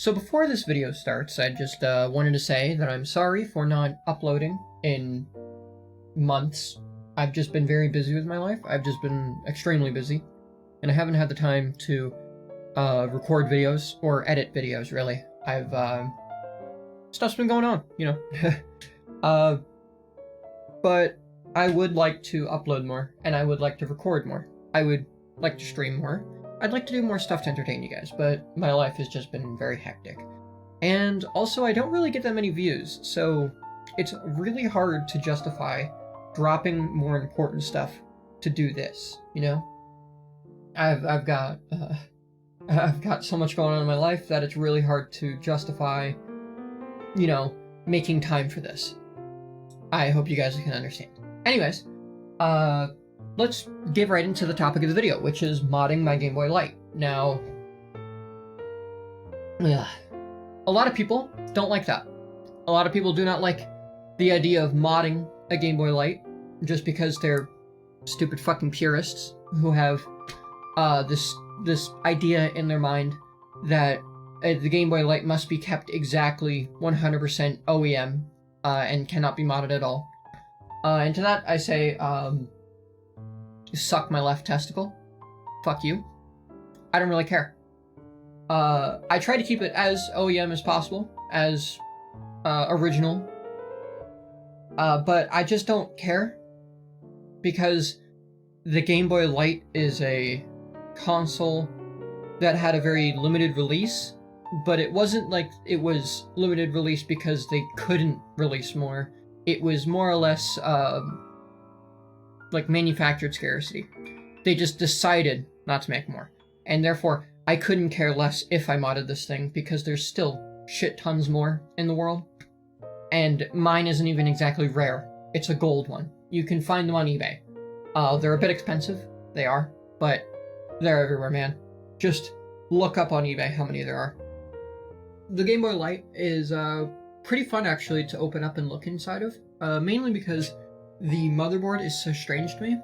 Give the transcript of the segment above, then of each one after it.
So before this video starts, I just wanted to say that I'm sorry for not uploading in months. I've just been very busy with my life. I've just been extremely busy, and I haven't had the time to record videos or edit videos, really. Stuff's been going on, you know. But I would like to upload more, and I would like to record more. I would like to stream more. I'd like to do more stuff to entertain you guys, but my life has just been very hectic. And also, I don't really get that many views, so it's really hard to justify dropping more important stuff to do this, you know? I've got so much going on in my life that it's really hard to justify, you know, making time for this. I hope you guys can understand. Anyways, let's get right into the topic of the video, which is modding my Game Boy Light. Now, a lot of people don't like that. A lot of people do not like the idea of modding a Game Boy Light just because they're stupid fucking purists who have this idea in their mind that the Game Boy Light must be kept exactly 100% OEM and cannot be modded at all. And to that I say, suck my left testicle. Fuck you. I don't really care. I try to keep it as OEM as possible, as original. But I just don't care because the Game Boy Light is a console that had a very limited release, but it wasn't like it was limited release because they couldn't release more. It was more or less like manufactured scarcity. They just decided not to make more. And therefore, I couldn't care less if I modded this thing because there's still shit tons more in the world. And mine isn't even exactly rare. It's a gold one. You can find them on eBay. They're a bit expensive. They are. But they're everywhere, man. Just look up on eBay how many there are. The Game Boy Light is pretty fun, actually, to open up and look inside of. Mainly because the motherboard is so strange to me.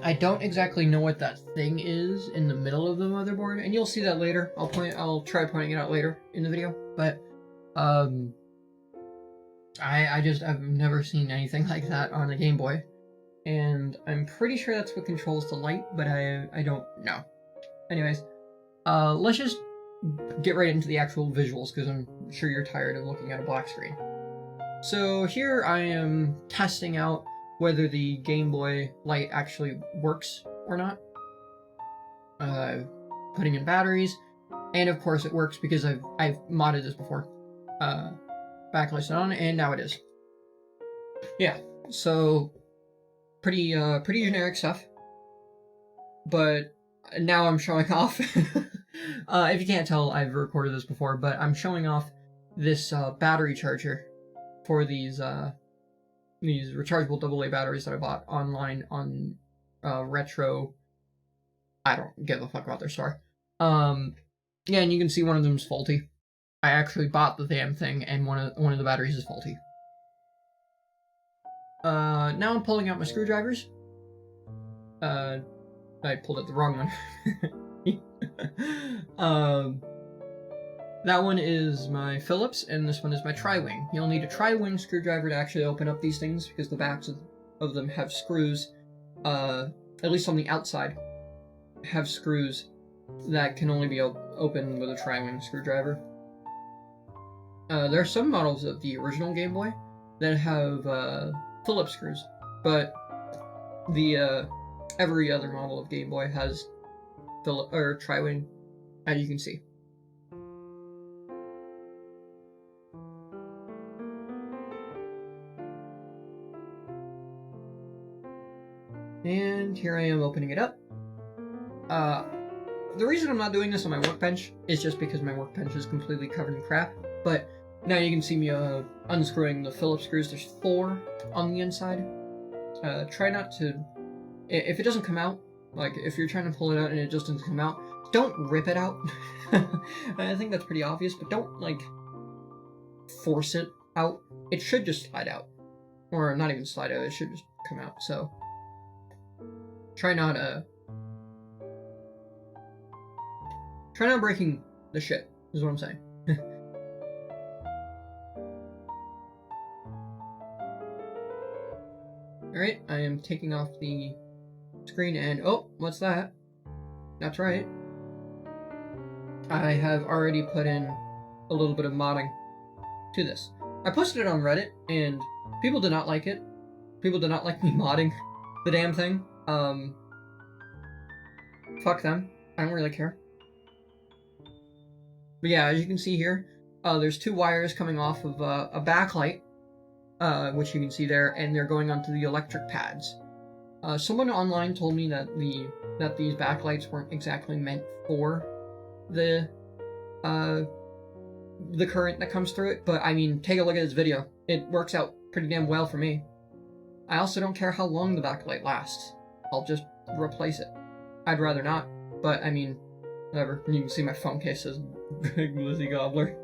I don't exactly know what that thing is in the middle of the motherboard, and you'll see that later. I'll try pointing it out later in the video, but I've never seen anything like that on a Game Boy, and I'm pretty sure that's what controls the light, but I don't know. Anyways, let's just get right into the actual visuals, because I'm sure you're tired of looking at a black screen. So here I am testing out whether the Game Boy Light actually works or not. Putting in batteries, and of course it works because I've modded this before. Backlight on, and now it is. Yeah, so pretty generic stuff. But now I'm showing off. If you can't tell, I've recorded this before, but I'm showing off this battery charger for these rechargeable AA batteries that I bought online on Retro. I don't give a fuck about their store. Yeah, and you can see one of them is faulty. I actually bought the damn thing, and one of the batteries is faulty. Now I'm pulling out my screwdrivers. I pulled out the wrong one. That one is my Phillips, and this one is my Tri-Wing. You'll need a Tri-Wing screwdriver to actually open up these things, because the backs of them have screws, at least on the outside, have screws that can only be opened with a Tri-Wing screwdriver. There are some models of the original Game Boy that have Phillips screws, but the every other model of Game Boy has Tri-Wing, as you can see. And here I am opening it up. The reason I'm not doing this on my workbench is just because my workbench is completely covered in crap, but now you can see me unscrewing the Phillips screws. There's 4 on the inside. Try not to... If it doesn't come out, like if you're trying to pull it out and it just doesn't come out, don't rip it out. I think that's pretty obvious, but don't, like, force it out. It should just slide out. Or not even slide out, it should just come out, so... Try not breaking the shit, is what I'm saying. Alright, I am taking off the screen and... Oh, what's that? That's right. I have already put in a little bit of modding to this. I posted it on Reddit, and people did not like it. People did not like me modding the damn thing. Fuck them. I don't really care. But yeah, as you can see here, there's 2 wires coming off of a backlight, which you can see there, and they're going onto the electric pads. Someone online told me that these backlights weren't exactly meant for the current that comes through it, but I mean, take a look at this video. It works out pretty damn well for me. I also don't care how long the backlight lasts. I'll just replace it. I'd rather not, but I mean, whatever. You can see my phone case says Big Lizzie Gobbler.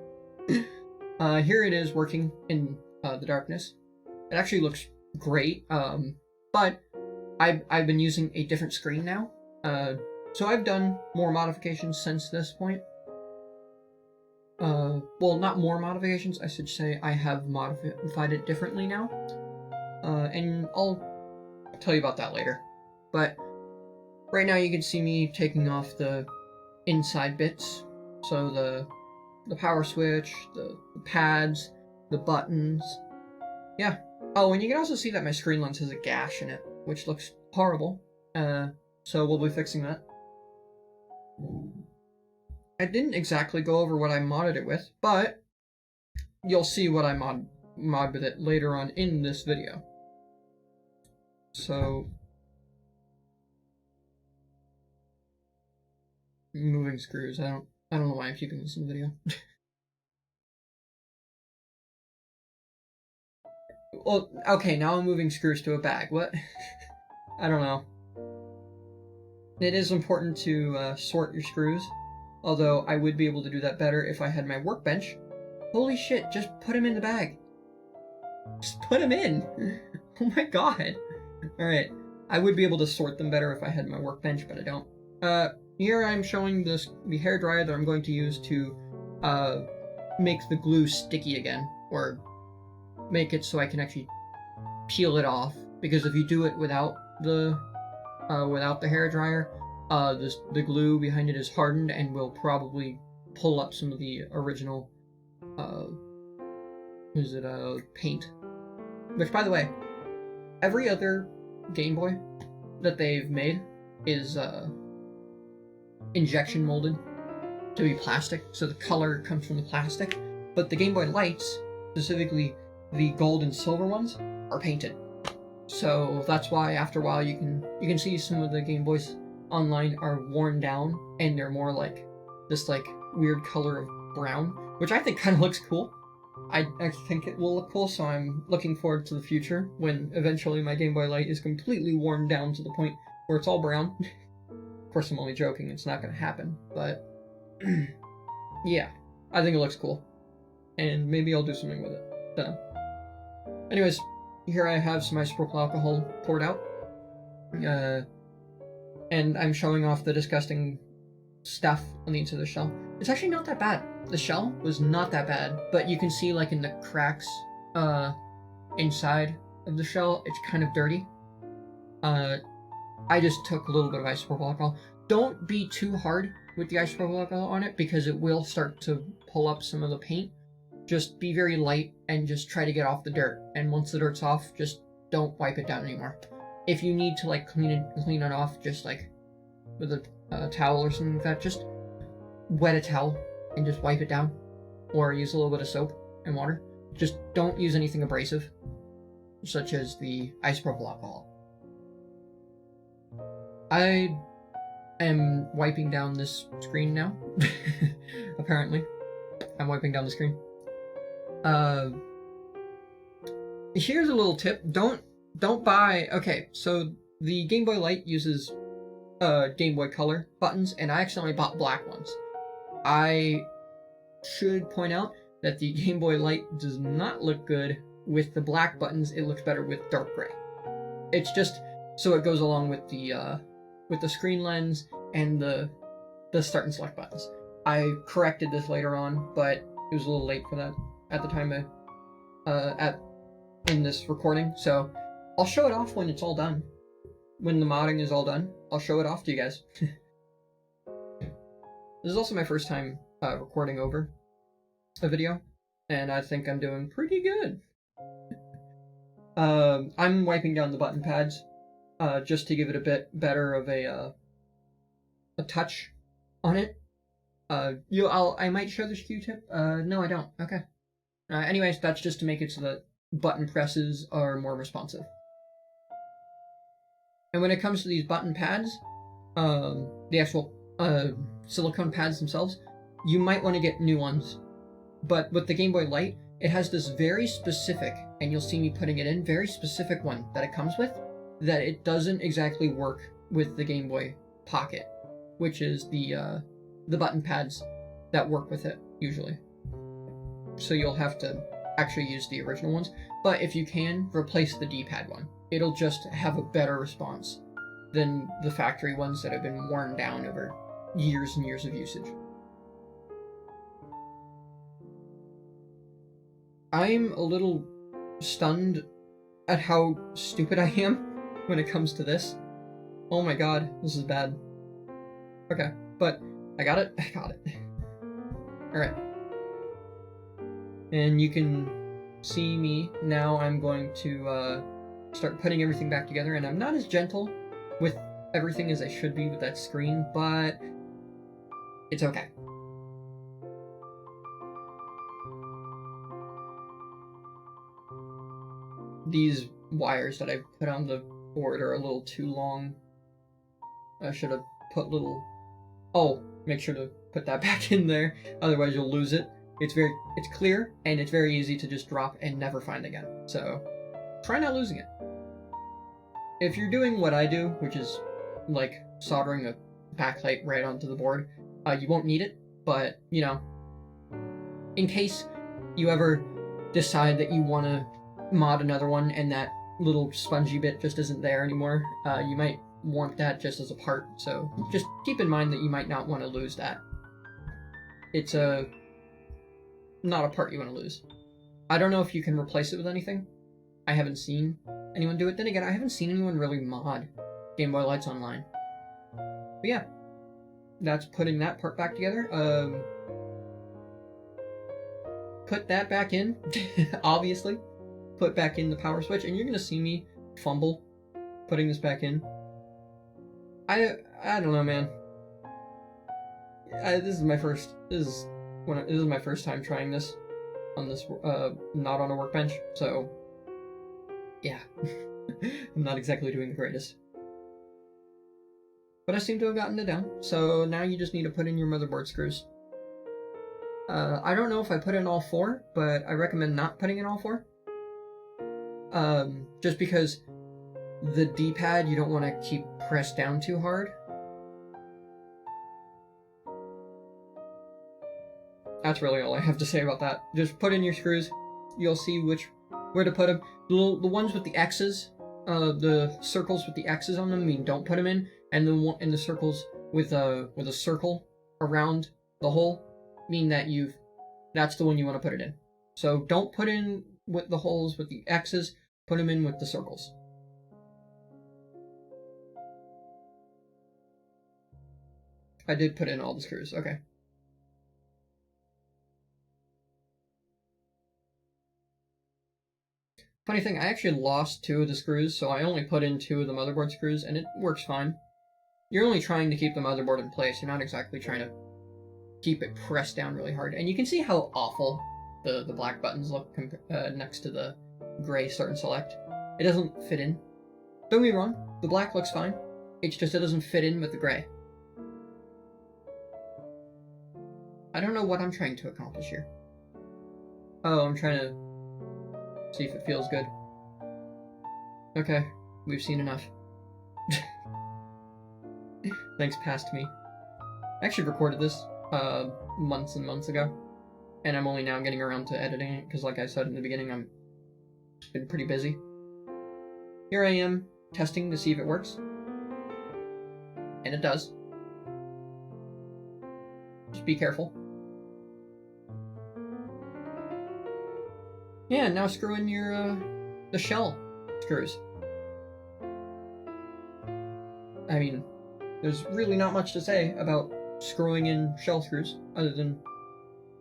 Here it is working in the darkness. It actually looks great, but I've been using a different screen now. So I've done more modifications since this point. Well, not more modifications, I should say I have modified it differently now. And I'll tell you about that later. But right now you can see me taking off the inside bits. So the power switch, the pads, the buttons. Yeah. Oh, and you can also see that my screen lens has a gash in it, which looks horrible. So we'll be fixing that. I didn't exactly go over what I modded it with, but you'll see what I mod with it later on in this video. So, moving screws. I don't know why I'm keeping this in the video. Well, okay, now I'm moving screws to a bag. What? I don't know. It is important to sort your screws, although I would be able to do that better if I had my workbench. Holy shit, just put them in the bag. Just put them in! Oh my god. Alright, I would be able to sort them better if I had my workbench, but I don't. Here I'm showing the hairdryer that I'm going to use to make the glue sticky again, or make it so I can actually peel it off, because if you do it without the hairdryer, the glue behind it is hardened and will probably pull up some of the original paint. Which, by the way, every other Game Boy that they've made is injection molded to be plastic, so the color comes from the plastic. But the Game Boy Lights, specifically the gold and silver ones, are painted. So that's why after a while you can see some of the Game Boys online are worn down and they're more like this like weird color of brown, which I think kind of looks cool. I think it will look cool, so I'm looking forward to the future when eventually my Game Boy Light is completely worn down to the point where it's all brown. Of course, I'm only joking, it's not going to happen, but yeah, I think it looks cool. And maybe I'll do something with it. So, anyways, here I have some isopropyl alcohol poured out. And I'm showing off the disgusting stuff on the inside of the shell. It's actually not that bad. The shell was not that bad, but you can see like in the cracks inside of the shell, it's kind of dirty. I just took a little bit of isopropyl alcohol. Don't be too hard with the isopropyl alcohol on it because it will start to pull up some of the paint. Just be very light and just try to get off the dirt. And once the dirt's off, just don't wipe it down anymore. If you need to like clean it off, just like with a towel or something like that, just wet a towel and just wipe it down, or use a little bit of soap and water. Just don't use anything abrasive, such as the isopropyl alcohol. I am wiping down this screen now. Apparently, I'm wiping down the screen. Here's a little tip. Don't buy... Okay, so the Game Boy Light uses Game Boy Color buttons, and I accidentally bought black ones. I should point out that the Game Boy Light does not look good with the black buttons. It looks better with dark gray. It's just so it goes along with the screen lens and the start and select buttons. I corrected this later on, but it was a little late for that at the time in this recording, so I'll show it off when it's all done. When the modding is all done, I'll show it off to you guys. This is also my first time recording over a video, and I think I'm doing pretty good. I'm wiping down the button pads just to give it a bit better of a touch on it. I might show this Q-tip. No, I don't. Okay. Anyways, that's just to make it so that button presses are more responsive. And when it comes to these button pads, the actual silicone pads themselves, you might want to get new ones. But with the Game Boy Light, it has this very specific, and you'll see me putting it in, very specific one that it comes with, that it doesn't exactly work with the Game Boy Pocket, which is the button pads that work with it, usually. So you'll have to actually use the original ones, but if you can, replace the D-pad one. It'll just have a better response than the factory ones that have been worn down over years and years of usage. I'm a little stunned at how stupid I am when it comes to this. Oh my god, this is bad. Okay, but I got it. Alright. And you can see me now. I'm going to start putting everything back together, and I'm not as gentle with everything as I should be with that screen, but it's okay. These wires that I put on the board are a little too long. I should have put little... Oh, make sure to put that back in there, otherwise you'll lose it. It's clear, and it's very easy to just drop and never find again. So, try not losing it. If you're doing what I do, which is like soldering a backlight right onto the board, you won't need it, but, you know, in case you ever decide that you want to mod another one and that little spongy bit just isn't there anymore, you might want that just as a part, so just keep in mind that you might not want to lose that. It's not a part you want to lose. I don't know if you can replace it with anything. I haven't seen anyone do it. Then again, I haven't seen anyone really mod Game Boy Lights online. But yeah, that's putting that part back together. Put that back in, obviously. Put back in the power switch, and you're gonna see me fumble putting this back in. I don't know, man. This is my first time trying this on this not on a workbench, so yeah. I'm not exactly doing the greatest. But I seem to have gotten it down, so now you just need to put in your motherboard screws. I don't know if I put in all 4, but I recommend not putting in all 4. Just because the D-pad you don't want to keep pressed down too hard. That's really all I have to say about that. Just put in your screws. You'll see where to put them. The ones with the X's, the circles with the X's on them, I mean, don't put them in. And the circles with a circle around the hole mean that that's the one you want to put it in. So don't put in with the holes with the X's. Put them in with the circles. I did put in all the screws. Okay. Funny thing, I actually lost 2 of the screws, so I only put in 2 of the motherboard screws, and it works fine. You're only trying to keep the motherboard in place. You're not exactly trying to keep it pressed down really hard. And you can see how awful the black buttons look next to the gray start and select. It doesn't fit in. Don't get me wrong, the black looks fine. It's just it doesn't fit in with the gray. I don't know what I'm trying to accomplish here. Oh, I'm trying to see if it feels good. Okay, we've seen enough. Thanks, past me. I actually recorded this months and months ago, and I'm only now getting around to editing it, because like I said in the beginning, I've been pretty busy. Here I am, testing to see if it works. And it does. Just be careful. Yeah, now screw in your, the shell screws. I mean, there's really not much to say about screwing in shell screws, other than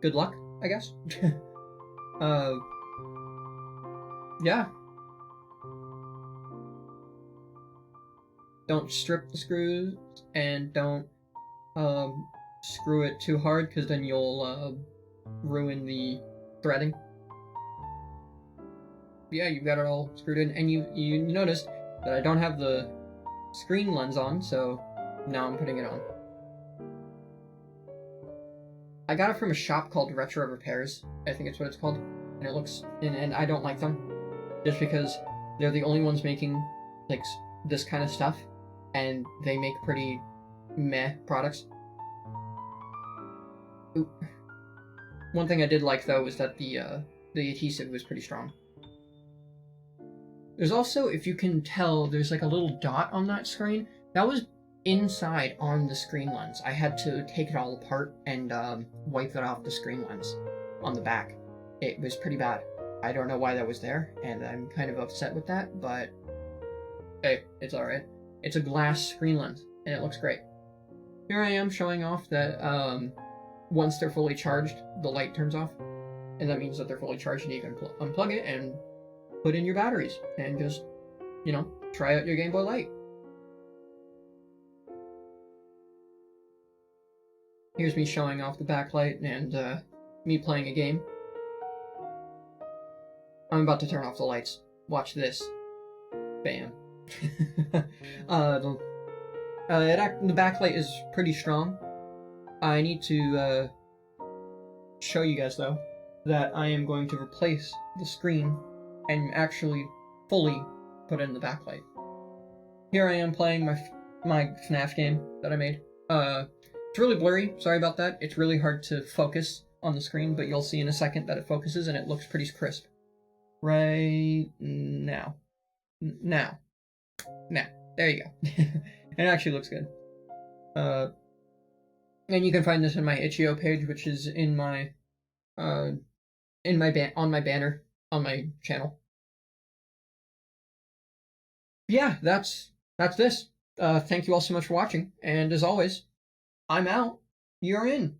good luck, I guess. uh, yeah. Don't strip the screws, and don't screw it too hard, because then you'll ruin the threading. Yeah, you've got it all screwed in, and you noticed that I don't have the screen lens on, so now I'm putting it on. I got it from a shop called Retro Repairs, I think it's what it's called, and it looks, and I don't like them, just because they're the only ones making like this kind of stuff, and they make pretty meh products. Ooh. One thing I did like though was that the adhesive was pretty strong. There's also, if you can tell, there's like a little dot on that screen. That was inside on the screen lens. I had to take it all apart and wipe it off the screen lens on the back. It was pretty bad. I don't know why that was there, and I'm kind of upset with that, but hey, it's alright. It's a glass screen lens, and it looks great. Here I am showing off that once they're fully charged, the light turns off, and that means that they're fully charged, and you can unplug it and put in your batteries, and just, you know, try out your Game Boy Light. Here's me showing off the backlight and me playing a game. I'm about to turn off the lights. Watch this. Bam. The backlight is pretty strong. I need to show you guys, though, that I am going to replace the screen and actually fully put in the backlight. Here I am playing my FNAF game that I made. It's really blurry, sorry about that. It's really hard to focus on the screen, but you'll see in a second that it focuses and it looks pretty crisp. Right now. Now. There you go. It actually looks good. And you can find this in my itch.io page, which is in my on my banner on my channel. Yeah, that's this. Thank you all so much for watching, and as always, I'm out. You're in.